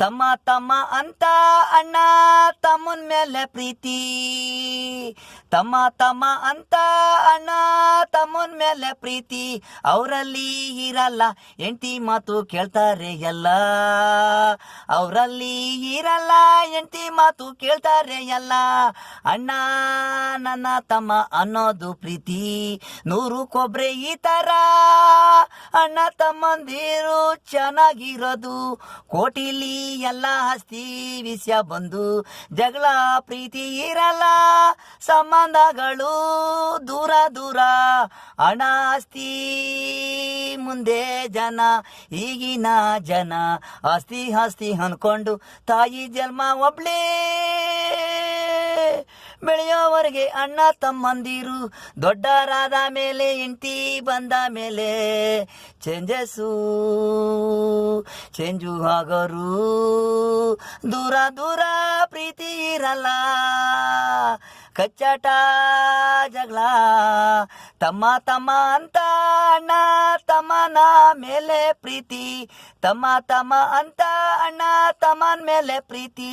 ತಮ್ಮ ತಮ್ಮ ಅಂತ ಅಣ್ಣ ತಮ್ಮನ ಮೇಲೆ ಪ್ರೀತಿ, ತಮ್ಮ ತಮ್ಮ ಅಂತ ಅಣ್ಣ ತಮ್ಮನ ಮೇಲೆ ಪ್ರೀತಿ. ಅವರಲ್ಲಿ ಇರಲ್ಲ ಹೆಂಡತಿ ಮಾತು ಕೇಳ್ತಾರೆ ಎಲ್ಲ, ಅವರಲ್ಲಿ ಇರಲ್ಲ ಹೆಂಡತಿ ಮಾತು ಕೇಳ್ತಾರೆ ಎಲ್ಲ. ಅಣ್ಣ ನನ್ನ ತಮ್ಮ ಅನ್ನೋದು ಪ್ರೀತಿ, ನೂರು ಕೊಬ್ರೆ ಈ ತರ ಅಣ್ಣ ತಮ್ಮಂದಿರು ಚೆನ್ನಾಗಿರೋದು. ಕೋಟಿಲಿ ಎಲ್ಲ ಆಸ್ತಿ ವಿಷಯ ಬಂದು ಜಗಳ ಪ್ರೀತಿ ಇರಲ್ಲ, ಸಂಬಂಧಗಳು ದೂರ ದೂರ. ಹಣ ಆಸ್ತಿ ಮುಂದೆ ಜನ, ಈಗಿನ ಜನ ಆಸ್ತಿ ಆಸ್ತಿ ಅನ್ಕೊಂಡು ತಾಯಿ ಜನ್ಮ ಒಬ್ಳೇ ಬೆಳೆಯೋವರೆಗೆ ಅಣ್ಣ ತಮ್ಮಂದಿರು. ದೊಡ್ಡರಾದ ಮೇಲೆ ಹೆಂಡತಿ ಬಂದ ಮೇಲೆ ಚೇಂಜು ಆಗೋರು. ದೂರ ದೂರ ಪ್ರೀತಿ ಇರಲ್ಲ, ಕಚ್ಚಾಟ ಜಗಳ. ತಮ್ಮ ತಮ್ಮ ಅಂತ ಅಣ್ಣ ತಮ್ಮನ ಮೇಲೆ ಪ್ರೀತಿ, ತಮ್ಮ ತಮ್ಮ ಅಂತ ಅಣ್ಣ ತಮ್ಮನ ಮೇಲೆ ಪ್ರೀತಿ.